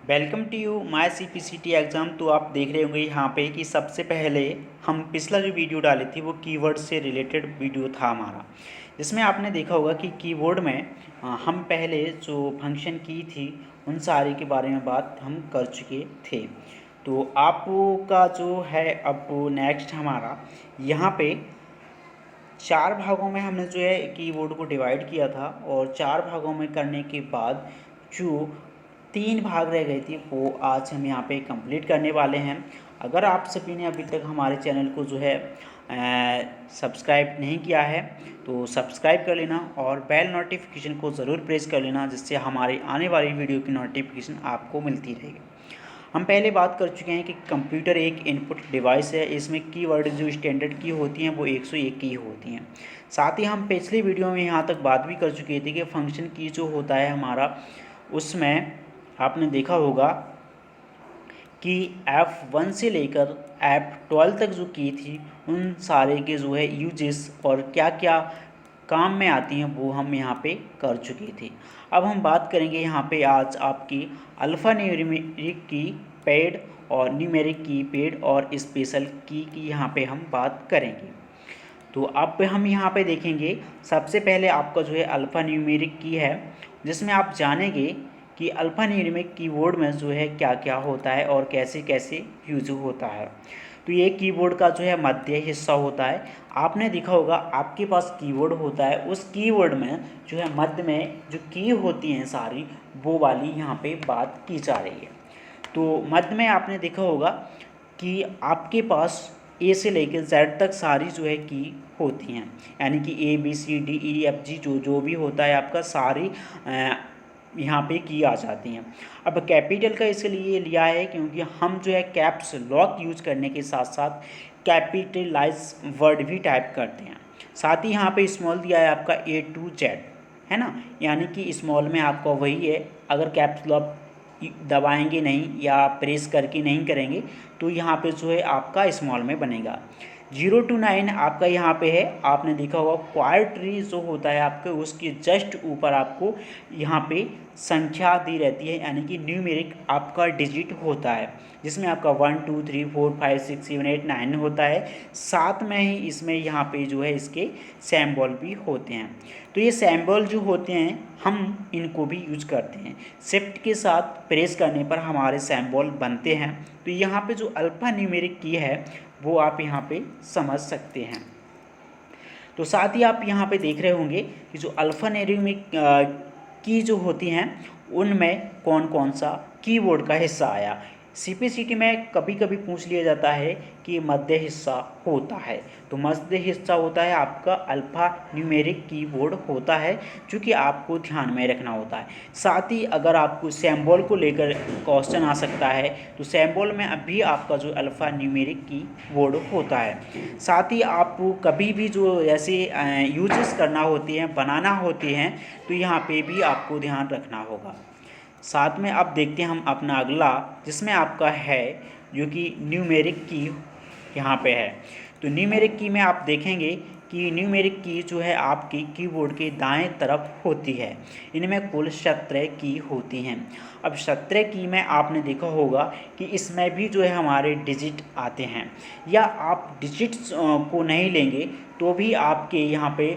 Welcome to you my CPCT exam. तो आप देख रहे होंगे यहाँ पे कि सबसे पहले हम पिछला जो वीडियो डाली थी वो कीवर्ड से रिलेटेड वीडियो था हमारा, जिसमें आपने देखा होगा कि कीवर्ड में हम पहले जो फंक्शन की थी उन सारे के बारे में बात हम कर चुके थे। तो आपका जो है अब नेक्स्ट हमारा यहाँ पे 4 भागों में हमने जो है कीबोर्ड को डिवाइड किया था, और 4 भागों में करने के बाद जो 3 भाग रह गए थे वो आज हम यहाँ पे कंप्लीट करने वाले हैं। अगर आप सभी ने अभी तक हमारे चैनल को जो है सब्सक्राइब नहीं किया है तो सब्सक्राइब कर लेना और बेल नोटिफिकेशन को ज़रूर प्रेस कर लेना, जिससे हमारी आने वाली वीडियो की नोटिफिकेशन आपको मिलती रहेगी। हम पहले बात कर चुके हैं कि कंप्यूटर एक इनपुट डिवाइस है। इसमें कीवर्ड जो स्टैंडर्ड की होती हैं वो 101 की होती हैं। साथ ही हम पिछली वीडियो में यहाँ तक बात भी कर चुके थे कि फंक्शन की जो होता है हमारा, उसमें आपने देखा होगा कि F1 से लेकर F12 तक जो की थी उन सारे के जो है यूजेस और क्या क्या काम में आती हैं वो हम यहाँ पे कर चुके थे। अब हम बात करेंगे यहाँ पे आज आपकी अल्फ़ा न्यूमेरिक की पैड और न्यूमेरिक की पैड और स्पेशल की यहाँ पे हम बात करेंगे। तो अब हम यहाँ पे देखेंगे सबसे पहले आपका जो है अल्फ़ा न्यूमेरिक की है, जिसमें आप जानेंगे कि अल्फ़ा न्यूमेरिक कीबोर्ड में जो है क्या क्या होता है और कैसे कैसे यूज होता है। तो ये कीबोर्ड का जो है मध्य हिस्सा होता है। आपने देखा होगा आपके पास कीबोर्ड होता है, उस कीबोर्ड में जो है मध्य में जो की होती हैं सारी वो वाली यहाँ पे बात की जा रही है। तो मध्य में आपने देखा होगा कि आपके पास ए से लेकर जेड तक सारी जो है की होती हैं, यानी कि A B C D E F G जो जो भी होता है आपका सारी यहाँ पे की आ जाती हैं। अब कैपिटल का इसलिए लिया है क्योंकि हम जो है कैप्स लॉक यूज करने के साथ साथ कैपिटलाइज वर्ड भी टाइप करते हैं। साथ ही यहाँ पे स्मॉल दिया है आपका A to Z, है ना, यानी कि स्मॉल में आपका वही है। अगर कैप्स लॉक दबाएंगे नहीं या प्रेस करके नहीं करेंगे तो यहाँ पे जो है आपका स्मॉल में बनेगा। 0 to 9 आपका यहाँ पे है। आपने देखा होगा क्वाड्री जो होता है आपके उसके जस्ट ऊपर आपको यहाँ पे संख्या दी रहती है, यानी कि न्यूमेरिक आपका डिजिट होता है, जिसमें आपका 1 2 3 4 5 6 7 8 9 होता है। साथ में ही इसमें यहाँ पे जो है इसके सैम्बल भी होते हैं। तो ये सैम्बल जो होते हैं हम इनको भी यूज करते हैं। शिफ्ट के साथ प्रेस करने पर हमारे सैम्बल बनते हैं। तो यहाँ पे जो अल्फ़ा न्यूमेरिक की है वो आप यहाँ पे समझ सकते हैं। तो साथ ही आप यहाँ पे देख रहे होंगे कि जो अल्फ़ा न्यूमेरिक की जो होती हैं उनमें कौन कौन सा कीबोर्ड का हिस्सा आया। सीपीसीटी में कभी कभी पूछ लिया जाता है कि मध्य हिस्सा होता है, तो मध्य हिस्सा होता है आपका अल्फ़ा न्यूमेरिक कीबोर्ड होता है, जो कि आपको ध्यान में रखना होता है। साथ ही अगर आपको सैम्बल को लेकर क्वेश्चन आ सकता है तो सैम्बल में अभी आपका जो अल्फ़ा न्यूमेरिक कीबोर्ड होता है। साथ ही आपको कभी भी जो ऐसे यूजेस करना होती हैं, बनाना होती हैं, तो यहाँ पे भी आपको ध्यान रखना होगा। साथ में अब देखते हैं हम अपना अगला, जिसमें आपका है जो कि न्यूमेरिक की यहाँ पे है। तो न्यूमेरिक की में आप देखेंगे कि न्यूमेरिक की जो है आपकी कीबोर्ड के दाएं तरफ होती है। इनमें कुल 17 की होती हैं। अब 17 की में आपने देखा होगा कि इसमें भी जो है हमारे डिजिट आते हैं, या आप डिजिट्स को नहीं लेंगे तो भी आपके यहाँ पे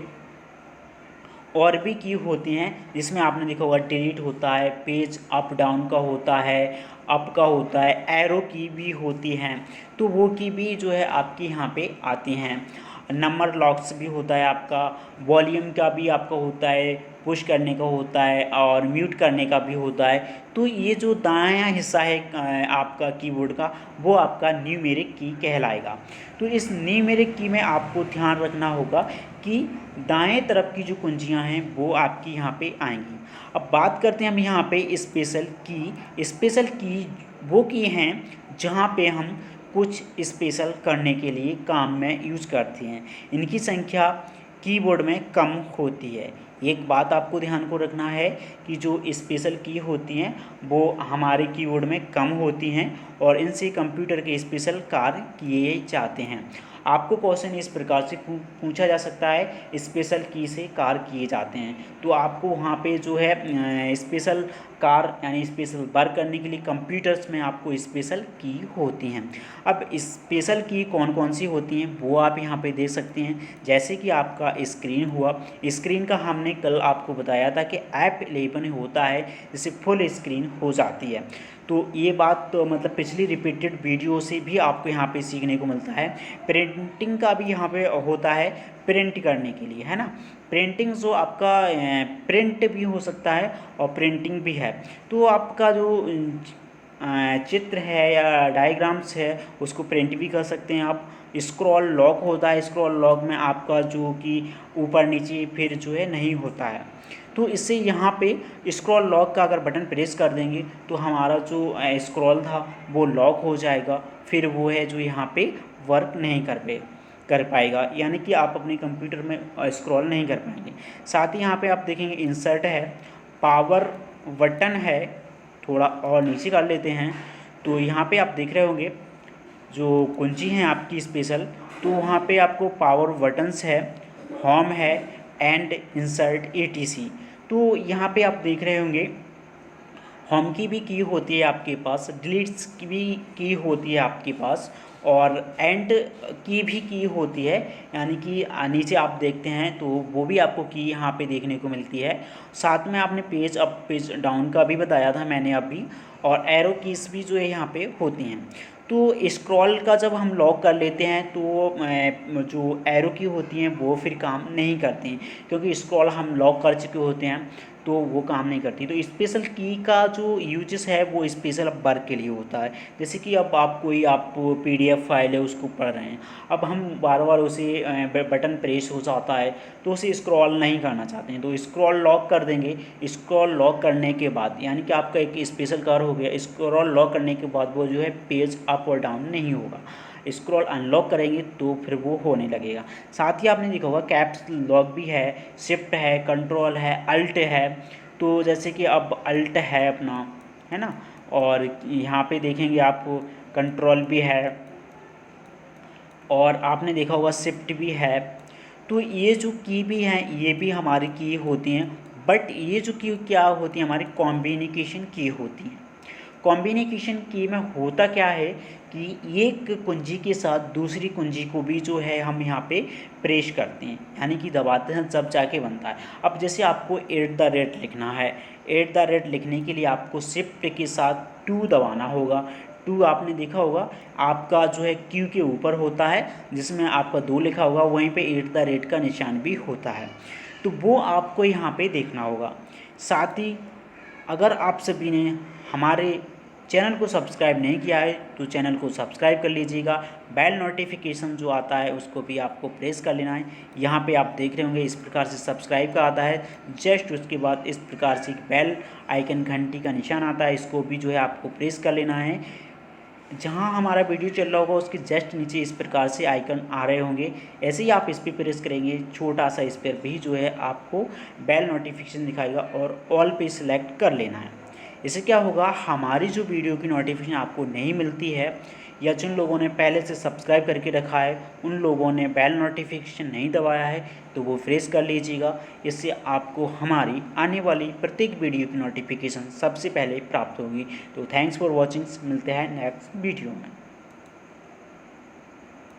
और भी की होती हैं, जिसमें आपने देखा होगा डिलीट होता है, पेज अप डाउन का होता है, अप का होता है, एरो की भी होती हैं। तो वो की भी जो है आपकी यहाँ पे आती हैं। नंबर लॉक्स भी होता है आपका, वॉल्यूम का भी आपका होता है, पुश करने का होता है और म्यूट करने का भी होता है। तो ये जो दायां हिस्सा है आपका कीबोर्ड का वो आपका न्यूमेरिक की कहलाएगा। तो इस न्यूमेरिक की में आपको ध्यान रखना होगा कि दाएं तरफ की जो कुंजियां हैं वो आपकी यहाँ पे आएंगी। अब बात करते हैं हम यहाँ पे स्पेशल की। स्पेशल की वो की हैं जहाँ पे हम कुछ स्पेशल करने के लिए काम में यूज करते हैं। इनकी संख्या कीबोर्ड में कम होती है। एक बात आपको ध्यान को रखना है कि जो स्पेशल की होती हैं वो हमारे कीबोर्ड में कम होती हैं और इनसे कंप्यूटर के स्पेशल कार्य किए जाते हैं। आपको क्वेश्चन इस प्रकार से पूछा जा सकता है, स्पेशल की से कार किए जाते हैं, तो आपको वहाँ पे जो है स्पेशल कार यानी स्पेशल वर्क करने के लिए कंप्यूटर्स में आपको स्पेशल की होती हैं। अब स्पेशल की कौन कौन सी होती हैं वो आप यहाँ पे देख सकते हैं, जैसे कि आपका स्क्रीन हुआ। स्क्रीन का हमने कल आपको बताया था कि F11 होता है जिससे फुल स्क्रीन हो जाती है। तो ये बात तो मतलब पिछली रिपीटेड वीडियो से भी आपको यहाँ पे सीखने को मिलता है। प्रिंटिंग का भी यहाँ पे होता है, प्रिंट करने के लिए, है ना। प्रिंटिंग जो आपका प्रिंट भी हो सकता है और प्रिंटिंग भी है। तो आपका जो चित्र है या डायग्राम्स है उसको प्रिंट भी कर सकते हैं आप। स्क्रॉल लॉक होता है, स्क्रॉल लॉक में आपका जो कि ऊपर नीचे फिर जो है नहीं होता है, तो इससे यहाँ पे स्क्रॉल लॉक का अगर बटन प्रेस कर देंगे तो हमारा जो स्क्रॉल था वो लॉक हो जाएगा, फिर वो है जो यहाँ पे वर्क नहीं कर पाएगा, यानी कि आप अपने कंप्यूटर में स्क्रॉल नहीं कर पाएंगे। साथ ही यहाँ पे आप देखेंगे इंसर्ट है, पावर बटन है, थोड़ा और नीचे कर लेते हैं तो यहाँ पे आप देख रहे होंगे जो कुंजी हैं आपकी स्पेशल, तो वहाँ पे आपको पावर बटन्स है, होम है एंड इंसर्ट ETC। तो यहाँ पे आप देख रहे होंगे होम की भी की होती है आपके पास, डिलीट्स की भी की होती है आपके पास, और एंड की भी की होती है, यानी कि नीचे आप देखते हैं तो वो भी आपको की यहाँ पे देखने को मिलती है। साथ में आपने पेज अप पेज डाउन का भी बताया था मैंने अभी, और एरो कीज भी जो है यहाँ पे होती हैं। तो स्क्रॉल का जब हम लॉक कर लेते हैं तो जो एरो की होती हैं वो फिर काम नहीं करती हैं, क्योंकि स्क्रॉल हम लॉक कर चुके होते हैं तो वो काम नहीं करती। तो स्पेशल की का जो यूजेस है वो स्पेशल वर्क के लिए होता है। जैसे कि अब आप PDF फाइल है उसको पढ़ रहे हैं, अब हम बार बार उसे बटन प्रेस हो जाता है तो उसे स्क्रॉल नहीं करना चाहते हैं, तो स्क्रॉल लॉक कर देंगे। स्क्रॉल लॉक करने के बाद यानी कि आपका एक स्पेशल कार हो गया, स्क्रॉल लॉक करने के बाद वो जो है पेज अप और डाउन नहीं होगा, स्क्रॉल अनलॉक करेंगे तो फिर वो होने लगेगा। साथ ही आपने देखा होगा कैप्स लॉक भी है, शिफ्ट है, कंट्रोल है, अल्ट है। तो जैसे कि अब अल्ट है अपना, है ना, और यहाँ पे देखेंगे आपको कंट्रोल भी है, और आपने देखा होगा शिफ्ट भी है। तो ये जो की भी हैं ये भी हमारी की होती हैं, बट ये जो की क्या होती है हमारी कॉम्बिनेशन की होती हैं। कॉम्बिनेशन की में होता क्या है कि एक कुंजी के साथ दूसरी कुंजी को भी जो है हम यहाँ पे प्रेस करते हैं, यानी कि दबाते हैं जब जाके बनता है। अब जैसे आपको @ लिखना है, @ लिखने के लिए आपको शिफ्ट के साथ 2 दबाना होगा। 2 आपने देखा होगा आपका जो है क्यू के ऊपर होता है, जिसमें आपका 2 लिखा होगा, वहीं पे @ का निशान भी होता है, तो वो आपको यहाँ पे देखना होगा। साथ ही अगर आप सभी ने हमारे चैनल को सब्सक्राइब नहीं किया है तो चैनल को सब्सक्राइब कर लीजिएगा। बेल नोटिफिकेशन जो आता है उसको भी आपको प्रेस कर लेना है। यहाँ पे आप देख रहे होंगे इस प्रकार से सब्सक्राइब का आता है, जस्ट उसके बाद इस प्रकार से बेल आइकन घंटी का निशान आता है, इसको भी जो है आपको प्रेस कर लेना है। जहाँ हमारा वीडियो चल रहा होगा उसके जस्ट नीचे इस प्रकार से आइकन आ रहे होंगे, ऐसे ही आप इस पर प्रेस करेंगे, छोटा सा इस पर भी जो है आपको बेल नोटिफिकेशन दिखाएगा और ऑल पे सिलेक्ट कर लेना है। इससे क्या होगा, हमारी जो वीडियो की नोटिफिकेशन आपको नहीं मिलती है, या जिन लोगों ने पहले से सब्सक्राइब करके रखा है उन लोगों ने बेल नोटिफिकेशन नहीं दबाया है तो वो प्रेस कर लीजिएगा। इससे आपको हमारी आने वाली प्रत्येक वीडियो की नोटिफिकेशन सबसे पहले प्राप्त होगी। तो थैंक्स फॉर वॉचिंग, मिलते हैं नेक्स्ट वीडियो में।